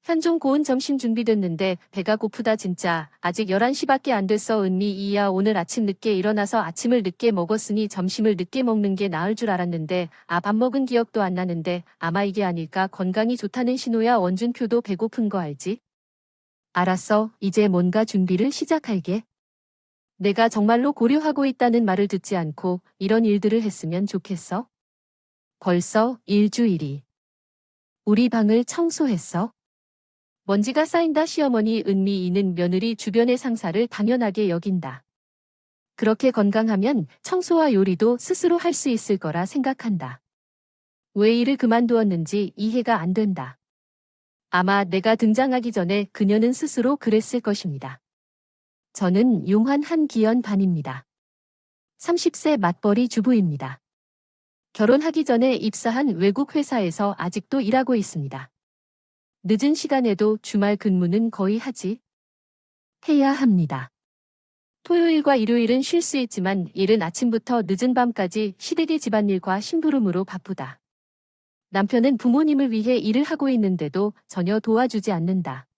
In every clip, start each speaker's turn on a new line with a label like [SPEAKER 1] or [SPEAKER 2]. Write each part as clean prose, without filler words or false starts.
[SPEAKER 1] 현종 고운 점심 준비됐는데 배가 고프다 진짜. 아직 11시밖에 안 됐어. 은미 이야 오늘 아침 늦게 일어나서 아침을 늦게 먹었으니 점심을 늦게 먹는 게 나을 줄 알았는데 밥 먹은 기억도 안 나는데 아마 이게 아닐까. 건강이 좋다는 신호야. 원준표도 배고픈 거 알지? 알았어. 이제 뭔가 준비를 시작할게. 내가 정말로 고려하고 있다는 말을 듣지 않고 이런 일들을 했으면 좋겠어. 벌써 일주일이. 우리 방을 청소했어. 먼지가 쌓인다. 시어머니 은미이는 며느리 주변의 상사를 당연하게 여긴다. 그렇게 건강하면 청소와 요리도 스스로 할 수 있을 거라 생각한다. 왜 일을 그만두었는지 이해가 안 된다. 아마 내가 등장하기 전에 그녀는 스스로 그랬을 것입니다. 저는 용환 한기연 반입니다. 30세 맞벌이 주부입니다. 결혼하기 전에 입사한 외국 회사에서 아직도 일하고 있습니다. 늦은 시간에도 주말 근무는 거의 해야 합니다. 토요일과 일요일은 쉴 수 있지만 일은 아침부터 늦은 밤까지 시댁의 집안일과 심부름으로 바쁘다. 남편은 부모님을 위해 일을 하고 있는데도 전혀 도와주지 않는다.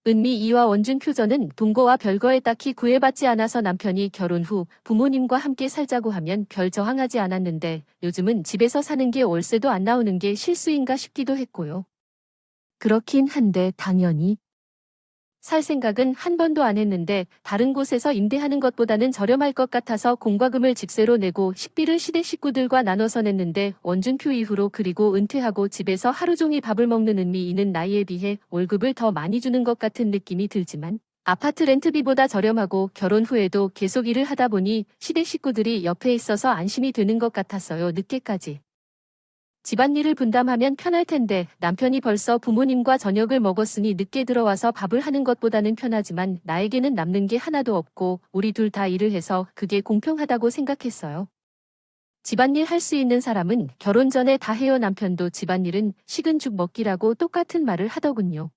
[SPEAKER 1] 은미 이와 원준표 저는 동거와 별거에 딱히 구애받지 않아서 남편이 결혼 후 부모님과 함께 살자고 하면 별 저항하지 않았는데 요즘은 집에서 사는 게 월세도 안 나오는 게 실수인가 싶기도 했고요. 그렇긴 한데 당연히 살 생각은 한 번도 안 했는데 다른 곳에서 임대하는 것보다는 저렴할 것 같아서 공과금을 집세로 내고 식비를 시댁 식구들과 나눠서 냈는데 원준표 이후로 그리고 은퇴하고 집에서 하루 종일 밥을 먹는 은미이는 나이에 비해 월급을 더 많이 주는 것 같은 느낌이 들지만 아파트 렌트비보다 저렴하고 결혼 후에도 계속 일을 하다 보니 시댁 식구들이 옆에 있어서 안심이 되는 것 같았어요. 늦게까지. 집안일을 분담하면 편할 텐데 남편이 벌써 부모님과 저녁을 먹었으니 늦게 들어와서 밥을 하는 것보다는 편하지만 나에게는 남는 게 하나도 없고 우리 둘 다 일을 해서 그게 공평하다고 생각했어요. 집안일 할 수 있는 사람은 결혼 전에 다 해요. 남편도 집안일은 식은 죽 먹기라고 똑같은 말을 하더군요.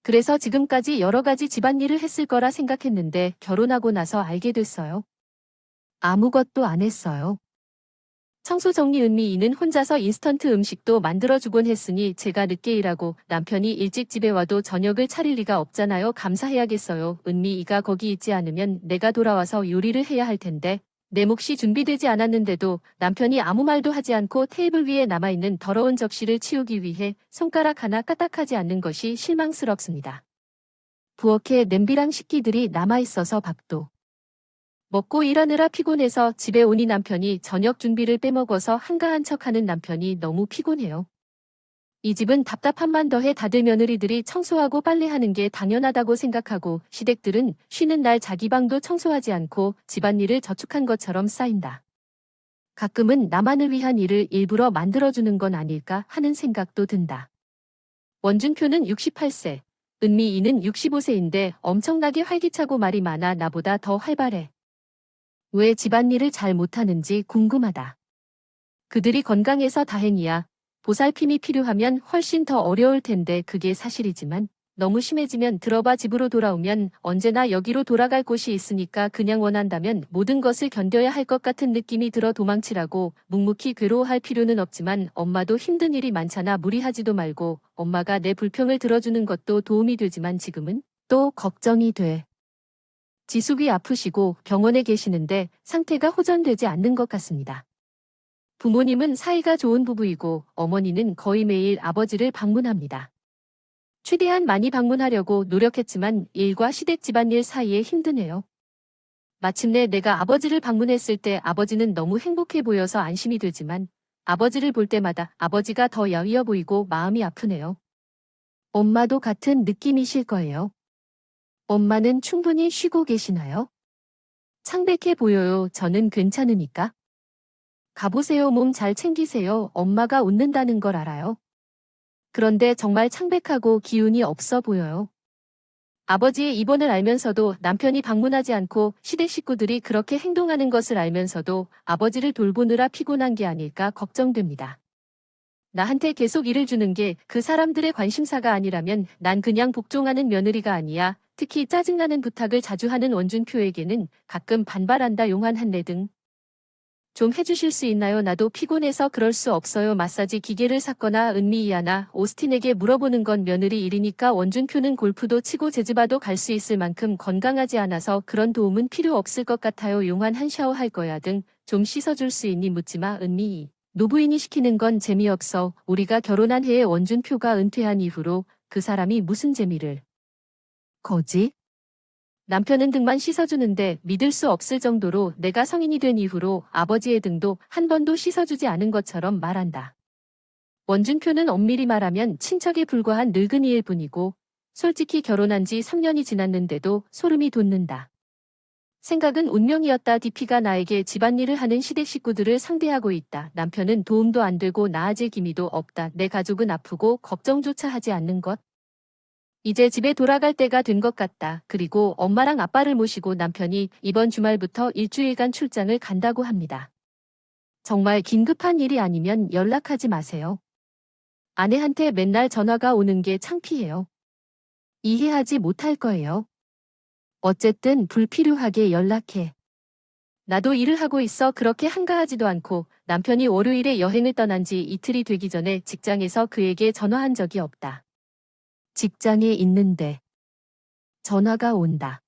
[SPEAKER 1] 그래서 지금까지 여러 가지 집안일을 했을 거라 생각했는데 결혼하고 나서 알게 됐어요. 아무것도 안 했어요. 청소 정리 은미이는 혼자서 인스턴트 음식도 만들어주곤 했으니 제가 늦게 일하고 남편이 일찍 집에 와도 저녁을 차릴 리가 없잖아요. 감사해야겠어요. 은미이가 거기 있지 않으면 내가 돌아와서 요리를 해야 할 텐데 내 몫이 준비되지 않았는데도 남편이 아무 말도 하지 않고 테이블 위에 남아있는 더러운 접시를 치우기 위해 손가락 하나 까딱하지 않는 것이 실망스럽습니다. 부엌에 냄비랑 식기들이 남아있어서 밥도 먹고 일하느라 피곤해서 집에 오니 남편이 저녁 준비를 빼먹어서 한가한 척하는 남편이 너무 피곤해요. 이 집은 답답함만 더해 다들 며느리들이 청소하고 빨래하는 게 당연하다고 생각하고 시댁들은 쉬는 날 자기 방도 청소하지 않고 집안일을 저축한 것처럼 쌓인다. 가끔은 나만을 위한 일을 일부러 만들어주는 건 아닐까 하는 생각도 든다. 원준표는 68세, 은미이는 65세인데 엄청나게 활기차고 말이 많아 나보다 더 활발해. 왜 집안일을 잘 못하는지 궁금하다. 그들이 건강해서 다행이야. 보살핌이 필요하면 훨씬 더 어려울 텐데 그게 사실이지만 너무 심해지면 들어봐. 집으로 돌아오면 언제나 여기로 돌아갈 곳이 있으니까 그냥 원한다면 모든 것을 견뎌야 할 것 같은 느낌이 들어. 도망치라고 묵묵히 괴로워할 필요는 없지만 엄마도 힘든 일이 많잖아. 무리하지도 말고 엄마가 내 불평을 들어주는 것도 도움이 되지만 지금은 또 걱정이 돼. 지숙이 아프시고 병원에 계시는데 상태가 호전되지 않는 것 같습니다. 부모님은 사이가 좋은 부부이고 어머니는 거의 매일 아버지를 방문합니다. 최대한 많이 방문하려고 노력했지만 일과 시댁 집안일 사이에 힘드네요. 마침내 내가 아버지를 방문했을 때 아버지는 너무 행복해 보여서 안심이 되지만 아버지를 볼 때마다 아버지가 더 야위어 보이고 마음이 아프네요. 엄마도 같은 느낌이실 거예요. 엄마는 충분히 쉬고 계시나요? 창백해 보여요. 저는 괜찮으니까. 가보세요. 몸 잘 챙기세요. 엄마가 웃는다는 걸 알아요. 그런데 정말 창백하고 기운이 없어 보여요. 아버지의 입원을 알면서도 남편이 방문하지 않고 시댁 식구들이 그렇게 행동하는 것을 알면서도 아버지를 돌보느라 피곤한 게 아닐까 걱정됩니다. 나한테 계속 일을 주는 게 그 사람들의 관심사가 아니라면 난 그냥 복종하는 며느리가 아니야. 특히 짜증나는 부탁을 자주 하는 원준표에게는 가끔 반발한다. 용한 한내 등. 좀 해주실 수 있나요? 나도 피곤해서 그럴 수 없어요. 마사지 기계를 샀거나 은미이아나 오스틴에게 물어보는 건 며느리 일이니까 원준표는 골프도 치고 제즈바도 갈 수 있을 만큼 건강하지 않아서 그런 도움은 필요 없을 것 같아요. 용한 한 샤워 할 거야 등 좀 씻어줄 수 있니 묻지마 은미이. 노부인이 시키는 건 재미없어. 우리가 결혼한 해에 원준표가 은퇴한 이후로 그 사람이 무슨 재미를 거지? 남편은 등만 씻어주는데 믿을 수 없을 정도로 내가 성인이 된 이후로 아버지의 등도 한 번도 씻어주지 않은 것처럼 말한다. 원준표는 엄밀히 말하면 친척에 불과한 늙은이일 뿐이고 솔직히 결혼한 지 3년이 지났는데도 소름이 돋는다. 생각은 운명이었다. DP가 나에게 집안일을 하는 시댁 식구들을 상대하고 있다. 남편은 도움도 안 되고 나아질 기미도 없다. 내 가족은 아프고 걱정조차 하지 않는 것. 이제 집에 돌아갈 때가 된 것 같다. 그리고 엄마랑 아빠를 모시고 남편이 이번 주말부터 일주일간 출장을 간다고 합니다. 정말 긴급한 일이 아니면 연락하지 마세요. 아내한테 맨날 전화가 오는 게 창피해요. 이해하지 못할 거예요. 어쨌든 불필요하게 연락해. 나도 일을 하고 있어 그렇게 한가하지도 않고 남편이 월요일에 여행을 떠난 지 이틀이 되기 전에 직장에서 그에게 전화한 적이 없다. 직장에 있는데 전화가 온다.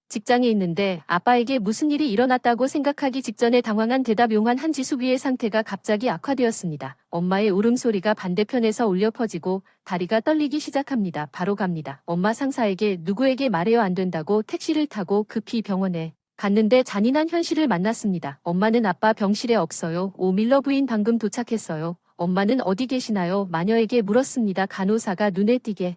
[SPEAKER 1] 직장에 있는데 아빠에게 무슨 일이 일어났다고 생각하기 직전에 당황한 대답. 용한 한지숙이의 상태가 갑자기 악화되었습니다. 엄마의 울음소리가 반대편에서 울려 퍼지고 다리가 떨리기 시작합니다. 바로 갑니다. 엄마 상사에게 누구에게 말해요 안 된다고 택시를 타고 급히 병원에 갔는데 잔인한 현실을 만났습니다. 엄마는 아빠 병실에 없어요. 오 밀러 부인 방금 도착했어요. 엄마는 어디 계시나요? 마녀에게 물었습니다. 간호사가 눈에 띄게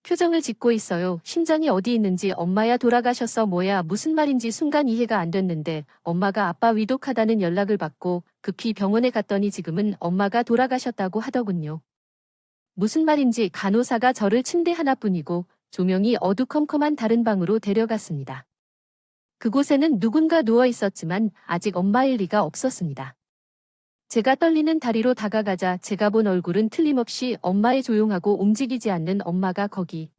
[SPEAKER 1] 표정을 짓고 있어요. 심장이 어디 있는지 엄마야 돌아가셨어 뭐야 무슨 말인지 순간 이해가 안 됐는데 엄마가 아빠 위독하다는 연락을 받고 급히 병원에 갔더니 지금은 엄마가 돌아가셨다고 하더군요. 무슨 말인지 간호사가 저를 침대 하나뿐이고 조명이 어두컴컴한 다른 방으로 데려갔습니다. 그곳에는 누군가 누워 있었지만 아직 엄마일 리가 없었습니다. 제가 떨리는 다리로 다가가자 제가 본 얼굴은 틀림없이 엄마의 조용하고 움직이지 않는 엄마가 거기.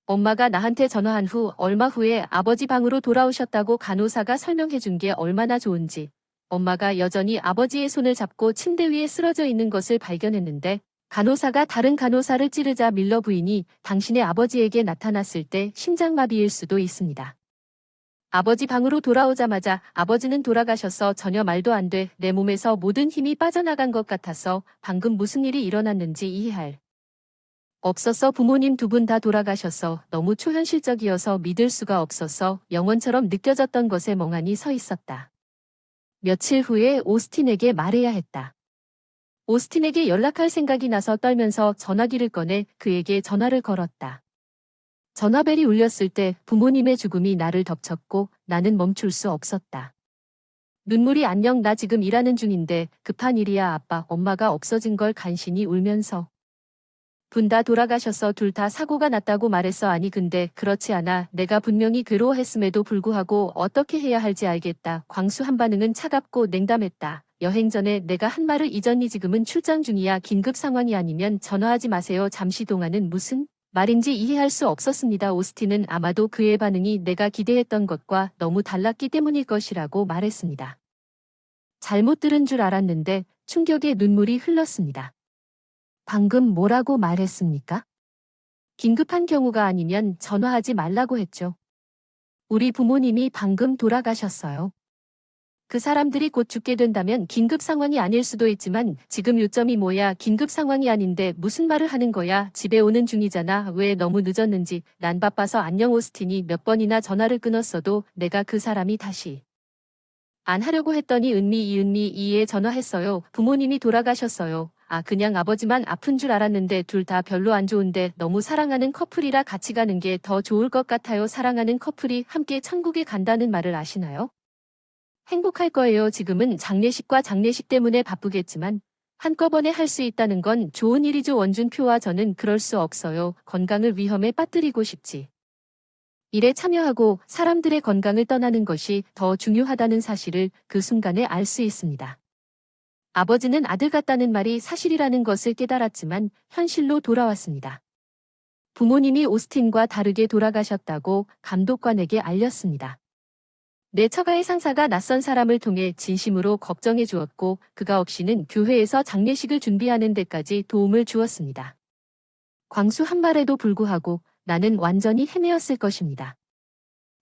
[SPEAKER 1] 엄마가 나한테 전화한 후 얼마 후에 아버지 방으로 돌아오셨다고 간호사가 설명해 준 게 얼마나 좋은지. 엄마가 여전히 아버지의 손을 잡고 침대 위에 쓰러져 있는 것을 발견했는데 간호사가 다른 간호사를 찌르자 밀러 부인이 당신의 아버지에게 나타났을 때 심장마비일 수도 있습니다. 아버지 방으로 돌아오자마자 아버지는 돌아가셔서 전혀 말도 안 돼. 내 몸에서 모든 힘이 빠져나간 것 같아서 방금 무슨 일이 일어났는지 이해할 없었어. 부모님 두 분 다 돌아가셔서 너무 초현실적이어서 믿을 수가 없어서 영원처럼 느껴졌던 것에 멍하니 서 있었다. 며칠 후에 오스틴에게 말해야 했다. 오스틴에게 연락할 생각이 나서 떨면서 전화기를 꺼내 그에게 전화를 걸었다. 전화벨이 울렸을 때 부모님의 죽음이 나를 덮쳤고 나는 멈출 수 없었다. 눈물이 안녕 나 지금 일하는 중인데 급한 일이야 아빠 엄마가 없어진 걸 간신히 울면서 분 다 돌아가셔서 둘 다 사고가 났다고 말했어. 아니 근데 그렇지 않아. 내가 분명히 괴로워했음에도 불구하고 어떻게 해야 할지 알겠다. 광수 한 반응은 차갑고 냉담했다. 여행 전에 내가 한 말을 잊었니? 지금은 출장 중이야. 긴급 상황이 아니면 전화하지 마세요. 잠시 동안은 무슨 말인지 이해할 수 없었습니다. 오스틴은 아마도 그의 반응이 내가 기대했던 것과 너무 달랐기 때문일 것이라고 말했습니다. 잘못 들은 줄 알았는데 충격에 눈물이 흘렀습니다. 방금 뭐라고 말했습니까? 긴급한 경우가 아니면 전화하지 말라고 했죠. 우리 부모님이 방금 돌아가셨어요. 그 사람들이 곧 죽게 된다면 긴급 상황이 아닐 수도 있지만 지금 요점이 뭐야? 긴급 상황이 아닌데 무슨 말을 하는 거야? 집에 오는 중이잖아. 왜 너무 늦었는지. 난 바빠서 안녕. 오스틴이 몇 번이나 전화를 끊었어도 내가 그 사람이 다시 안 하려고 했더니 이에 전화했어요. 부모님이 돌아가셨어요. 아 그냥 아버지만 아픈 줄 알았는데 둘 다 별로 안 좋은데 너무 사랑하는 커플이라 같이 가는 게 더 좋을 것 같아요. 사랑하는 커플이 함께 천국에 간다는 말을 아시나요? 행복할 거예요. 지금은 장례식과 장례식 때문에 바쁘겠지만 한꺼번에 할 수 있다는 건 좋은 일이죠. 원준표와 저는 그럴 수 없어요. 건강을 위험에 빠뜨리고 싶지. 일에 참여하고 사람들의 건강을 떠나는 것이 더 중요하다는 사실을 그 순간에 알 수 있습니다. 아버지는 아들 같다는 말이 사실이라는 것을 깨달았지만 현실로 돌아왔습니다. 부모님이 오스틴과 다르게 돌아가셨다고 감독관에게 알렸습니다. 내 처가의 상사가 낯선 사람을 통해 진심으로 걱정해 주었고 그가 없이는 교회에서 장례식을 준비하는 데까지 도움을 주었습니다. 광수 한 말에도 불구하고 나는 완전히 헤매었을 것입니다.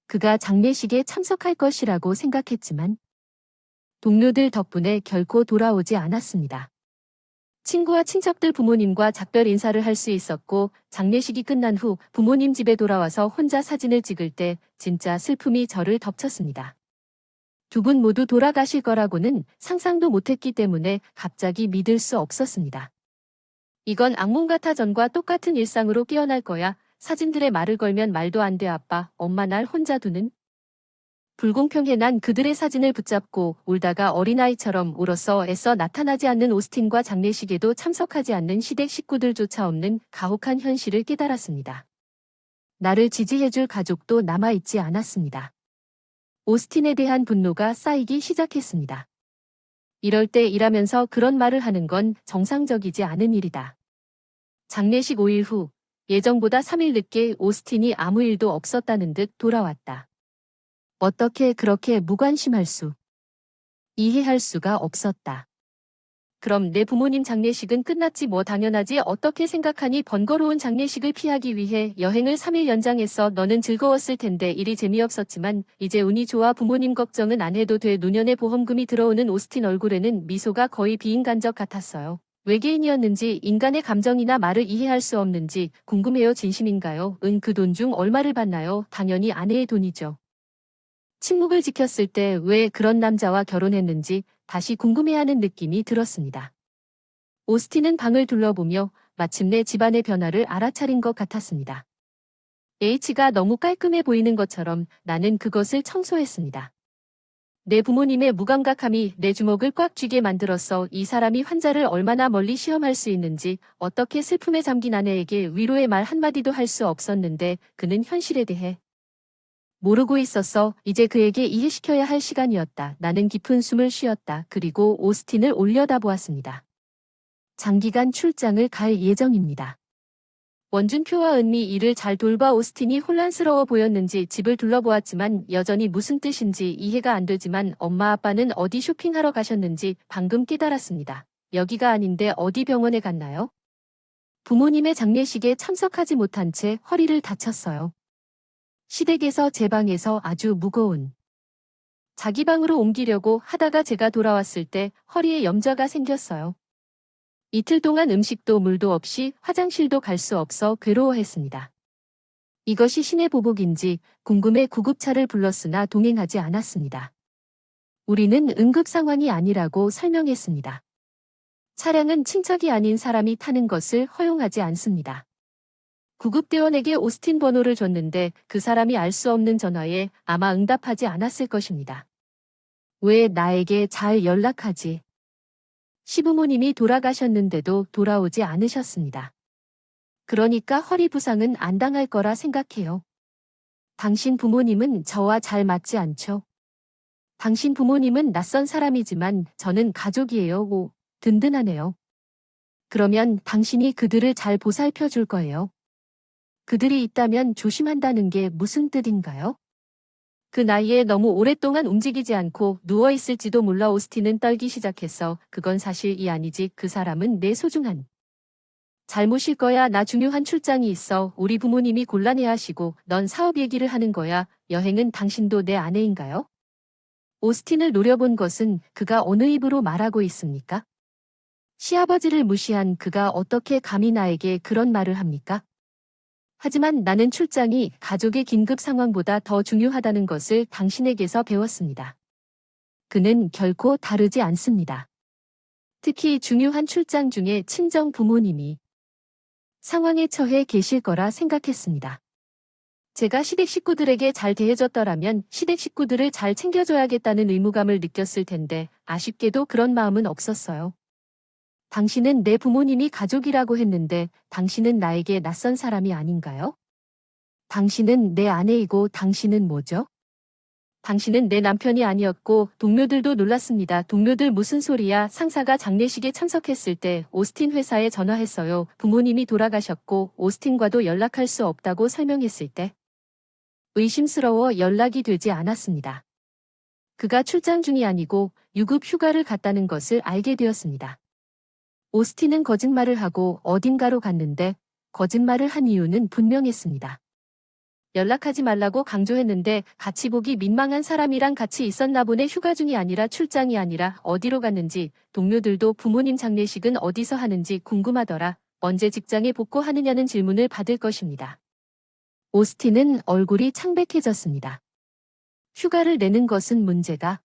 [SPEAKER 1] 그가 장례식에 참석할 것이라고 생각했지만 동료들 덕분에 결코 돌아오지 않았습니다. 친구와 친척들 부모님과 작별 인사를 할 수 있었고 장례식이 끝난 후 부모님 집에 돌아와서 혼자 사진을 찍을 때 진짜 슬픔이 저를 덮쳤습니다. 두 분 모두 돌아가실 거라고는 상상도 못했기 때문에 갑자기 믿을 수 없었습니다. 이건 악몽 같아. 전과 똑같은 일상으로 깨어날 거야. 사진들에 말을 걸면 말도 안 돼. 아빠, 엄마 날 혼자 두는? 불공평해. 난 그들의 사진을 붙잡고 울다가 어린아이처럼 울어서 애써 나타나지 않는 오스틴과 장례식에도 참석하지 않는 시댁 식구들조차 없는 가혹한 현실을 깨달았습니다. 나를 지지해줄 가족도 남아있지 않았습니다. 오스틴에 대한 분노가 쌓이기 시작했습니다. 이럴 때 일하면서 그런 말을 하는 건 정상적이지 않은 일이다. 장례식 5일 후 예정보다 3일 늦게 오스틴이 아무 일도 없었다는 듯 돌아왔다. 어떻게 그렇게 무관심할 수, 이해할 수가 없었다. 그럼 내 부모님 장례식은 끝났지 뭐. 당연하지. 어떻게 생각하니? 번거로운 장례식을 피하기 위해 여행을 3일 연장했어. 너는 즐거웠을 텐데. 일이 재미없었지만 이제 운이 좋아. 부모님 걱정은 안 해도 돼. 노년에 보험금이 들어오는 오스틴 얼굴에는 미소가 거의 비인간적 같았어요. 외계인이었는지 인간의 감정이나 말을 이해할 수 없는지 궁금해요. 진심인가요? 그 돈 중 얼마를 받나요? 당연히 아내의 돈이죠. 침묵을 지켰을 때 왜 그런 남자와 결혼했는지 다시 궁금해하는 느낌이 들었습니다. 오스틴은 방을 둘러보며 마침내 집안의 변화를 알아차린 것 같았습니다. H가 너무 깔끔해 보이는 것처럼 나는 그것을 청소했습니다. 내 부모님의 무감각함이 내 주먹을 꽉 쥐게 만들었어. 이 사람이 환자를 얼마나 멀리 시험할 수 있는지, 어떻게 슬픔에 잠긴 아내에게 위로의 말 한마디도 할 수 없었는데 그는 현실에 대해 모르고 있었어. 이제 그에게 이해시켜야 할 시간이었다. 나는 깊은 숨을 쉬었다. 그리고 오스틴을 올려다보았습니다. 장기간 출장을 갈 예정입니다. 원준표와 은미 일을 잘 돌봐. 오스틴이 혼란스러워 보였는지 집을 둘러보았지만 여전히 무슨 뜻인지 이해가 안 되지만 엄마 아빠는 어디 쇼핑하러 가셨는지 방금 깨달았습니다. 여기가 아닌데 어디 병원에 갔나요? 부모님의 장례식에 참석하지 못한 채 허리를 다쳤어요. 시댁에서 제 방에서 아주 무거운 자기 방으로 옮기려고 하다가 제가 돌아왔을 때 허리에 염좌가 생겼어요. 이틀 동안 음식도 물도 없이 화장실도 갈 수 없어 괴로워했습니다. 이것이 신의 보복인지 궁금해 구급차를 불렀으나 동행하지 않았습니다. 우리는 응급 상황이 아니라고 설명했습니다. 차량은 친척이 아닌 사람이 타는 것을 허용하지 않습니다. 구급대원에게 오스틴 번호를 줬는데 그 사람이 알 수 없는 전화에 아마 응답하지 않았을 것입니다. 왜 나에게 잘 연락하지? 시부모님이 돌아가셨는데도 돌아오지 않으셨습니다. 그러니까 허리 부상은 안 당할 거라 생각해요. 당신 부모님은 저와 잘 맞지 않죠? 당신 부모님은 낯선 사람이지만 저는 가족이에요. 오, 든든하네요. 그러면 당신이 그들을 잘 보살펴 줄 거예요. 그들이 있다면 조심한다는 게 무슨 뜻인가요? 그 나이에 너무 오랫동안 움직이지 않고 누워있을지도 몰라. 오스틴은 떨기 시작했어. 그건 사실이 아니지. 그 사람은 내 소중한 잘못일 거야. 나 중요한 출장이 있어. 우리 부모님이 곤란해하시고 넌 사업 얘기를 하는 거야. 여행은 당신도 내 아내인가요? 오스틴을 노려본 것은 그가 어느 입으로 말하고 있습니까? 시아버지를 무시한 그가 어떻게 감히 나에게 그런 말을 합니까? 하지만 나는 출장이 가족의 긴급 상황보다 더 중요하다는 것을 당신에게서 배웠습니다. 그는 결코 다르지 않습니다. 특히 중요한 출장 중에 친정 부모님이 상황에 처해 계실 거라 생각했습니다. 제가 시댁 식구들에게 잘 대해줬더라면 시댁 식구들을 잘 챙겨줘야겠다는 의무감을 느꼈을 텐데 아쉽게도 그런 마음은 없었어요. 당신은 내 부모님이 가족이라고 했는데 당신은 나에게 낯선 사람이 아닌가요? 당신은 내 아내이고 당신은 뭐죠? 당신은 내 남편이 아니었고 동료들도 놀랐습니다. 동료들 무슨 소리야? 상사가 장례식에 참석했을 때 오스틴 회사에 전화했어요. 부모님이 돌아가셨고 오스틴과도 연락할 수 없다고 설명했을 때 의심스러워 연락이 되지 않았습니다. 그가 출장 중이 아니고 유급 휴가를 갔다는 것을 알게 되었습니다. 오스틴은 거짓말을 하고 어딘가로 갔는데 거짓말을 한 이유는 분명했습니다. 연락하지 말라고 강조했는데 같이 보기 민망한 사람이랑 같이 있었나 보네. 휴가 중이 아니라 출장이 아니라 어디로 갔는지, 동료들도 부모님 장례식은 어디서 하는지 궁금하더라. 언제 직장에 복귀하느냐는 질문을 받을 것입니다. 오스틴은 얼굴이 창백해졌습니다. 휴가를 내는 것은 문제가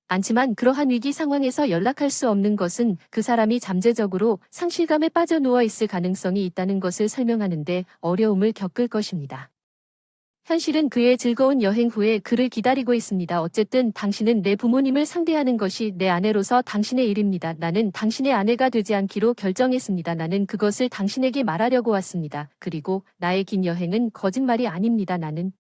[SPEAKER 1] 않지만 그러한 위기 상황에서 연락할 수 없는 것은 그 사람이 잠재적으로 상실감에 빠져 누워 있을 가능성이 있다는 것을 설명하는데 어려움을 겪을 것입니다. 현실은 그의 즐거운 여행 후에 그를 기다리고 있습니다. 어쨌든 당신은 내 부모님을 상대하는 것이 내 아내로서 당신의 일입니다. 나는 당신의 아내가 되지 않기로 결정했습니다. 나는 그것을 당신에게 말하려고 왔습니다. 그리고 나의 긴 여행은 거짓말이 아닙니다. 나는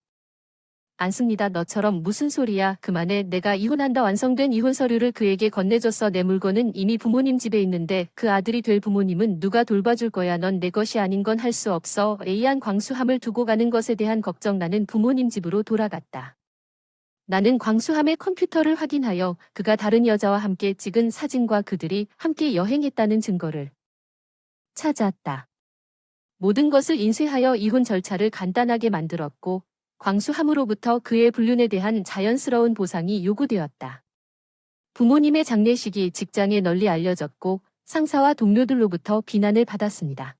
[SPEAKER 1] 않습니다. 너처럼 무슨 소리야. 그만해. 내가 이혼한다. 완성된 이혼 서류를 그에게 건네줬어. 내 물건은 이미 부모님 집에 있는데 그 아들이 될 부모님은 누가 돌봐줄 거야. 넌 내 것이 아닌 건 할 수 없어. A한 광수함을 두고 가는 것에 대한 걱정. 나는 부모님 집으로 돌아갔다. 나는 광수함의 컴퓨터를 확인하여 그가 다른 여자와 함께 찍은 사진과 그들이 함께 여행했다는 증거를 찾았다. 모든 것을 인쇄하여 이혼 절차를 간단하게 만들었고 광수함으로부터 그의 불륜에 대한 자연스러운 보상이 요구되었다. 부모님의 장례식이 직장에 널리 알려졌고 상사와 동료들로부터 비난을 받았습니다.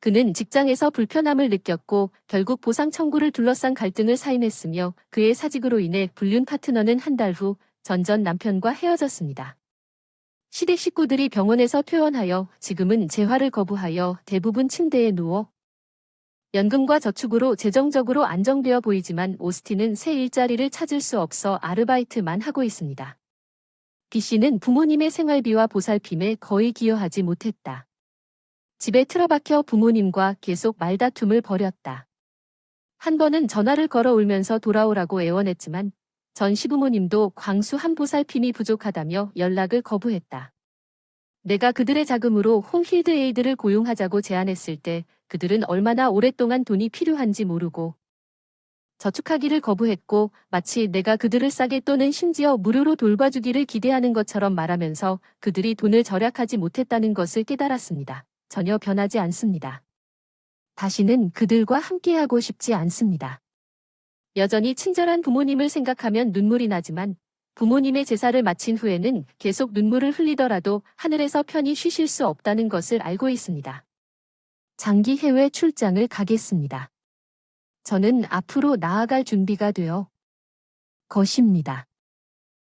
[SPEAKER 1] 그는 직장에서 불편함을 느꼈고 결국 보상 청구를 둘러싼 갈등을 사임했으며 그의 사직으로 인해 불륜 파트너는 한 달 후 전 남편과 헤어졌습니다. 시댁 식구들이 병원에서 퇴원하여 지금은 재활을 거부하여 대부분 침대에 누워 연금과 저축으로 재정적으로 안정되어 보이지만 오스틴은 새 일자리를 찾을 수 없어 아르바이트만 하고 있습니다. B씨는 부모님의 생활비와 보살핌에 거의 기여하지 못했다. 집에 틀어박혀 부모님과 계속 말다툼을 벌였다. 한 번은 전화를 걸어 울면서 돌아오라고 애원했지만 전 시부모님도 광수한 보살핌이 부족하다며 연락을 거부했다. 내가 그들의 자금으로 홈힐드 에이드를 고용하자고 제안했을 때 그들은 얼마나 오랫동안 돈이 필요한지 모르고 저축하기를 거부했고 마치 내가 그들을 싸게 또는 심지어 무료로 돌봐주기를 기대하는 것처럼 말하면서 그들이 돈을 절약하지 못했다는 것을 깨달았습니다. 전혀 변하지 않습니다. 다시는 그들과 함께하고 싶지 않습니다. 여전히 친절한 부모님을 생각하면 눈물이 나지만 부모님의 제사를 마친 후에는 계속 눈물을 흘리더라도 하늘에서 편히 쉬실 수 없다는 것을 알고 있습니다. 장기 해외 출장을 가겠습니다. 저는 앞으로 나아갈 준비가 되어 것입니다.